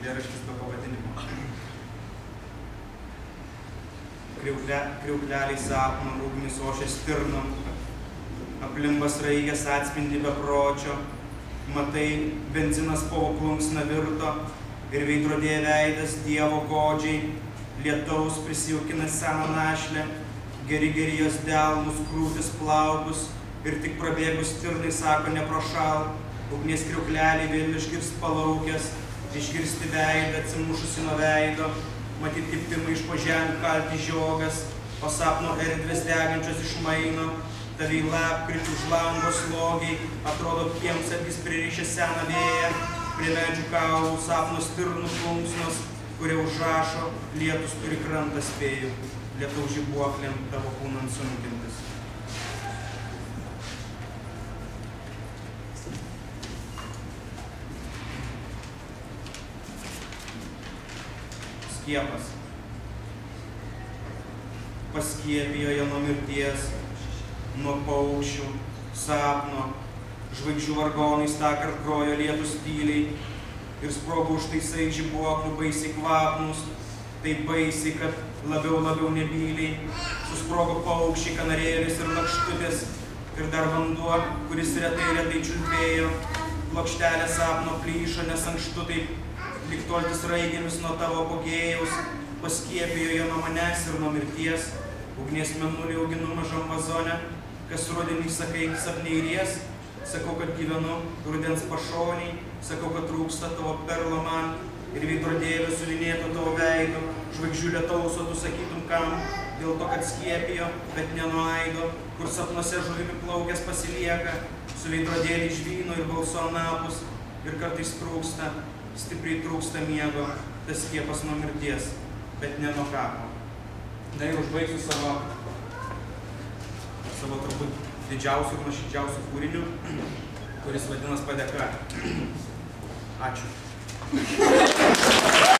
eilėraštis be pavadinimo. Kriaukleliai sapno, ugnis ošia stirnom, aplimbas raigės atspindi bepročio, matai, benzinas po plunksna virto ir veidrodėje veidas Dievo godžiai, lietaus prisijaukina seną našlę, geri jos delnus, krūtis plaukus ir tik prabėgus stirnai sako neprošal, ugnies kriaukleliai vėl išgirst palaukęs, išgirsti veidą atsimušusi nuo veido, matyti kaip pirmai iš po žemių kalti žiogas, o sapno erdvės degančios išmaino, tavai lapkričių už lango slogiai, atrodo kiemsargis pririšę seną vėją, prie medžių kaulų sapno stirnų plunksnos, kurie užrašo, lietus turi krantą spėjų, lietaus žibuoklėm tavo kūnant sunkintis. Skiepas. Paskiepijo ją nuo mirties, nuo paukščių, sapno, žvaigždžių vargonais tąkart grojo lietus tyliai ir sprogo užtaisai žibuoklių baisiai kvapnus, taip baisiai, kad labiau nebyliai, susprogo paukščiai, kanarėlis ir lakštutės ir dar vanduo, kuris retai čiulbėjo, plokštelė sapno plyšo, nes ankštu taip lyg toltis raigėmis nuo tavo apogėjaus, paskiepijo jo nuo manęs ir nuo mirties, ugnies mėnulį auginu mažam vazone, kas rudenį sakai sapne įries, sakau, kad gyvenu rudens pašoniai, sakau, kad trūksta tavo perlo man ir veidrodėlio sulinėto tavo veido, žvaigždžių lietaus, o tu sakytum kam, dėl to, kad skiepijo, bet nenuaido, kur sapnuose žuvimi plaukęs pasilieka, su veidrodėlį žvyno ir balso anapus, ir kartais trūksta, stipriai trūksta miego, tas skiepas nuo mirties, bet ne nuo kapo. Na ir užbaigsiu savo turbūt didžiausių ir nuoširdžiausių kūrinių, kuris vadinas Padėka. Ačiū.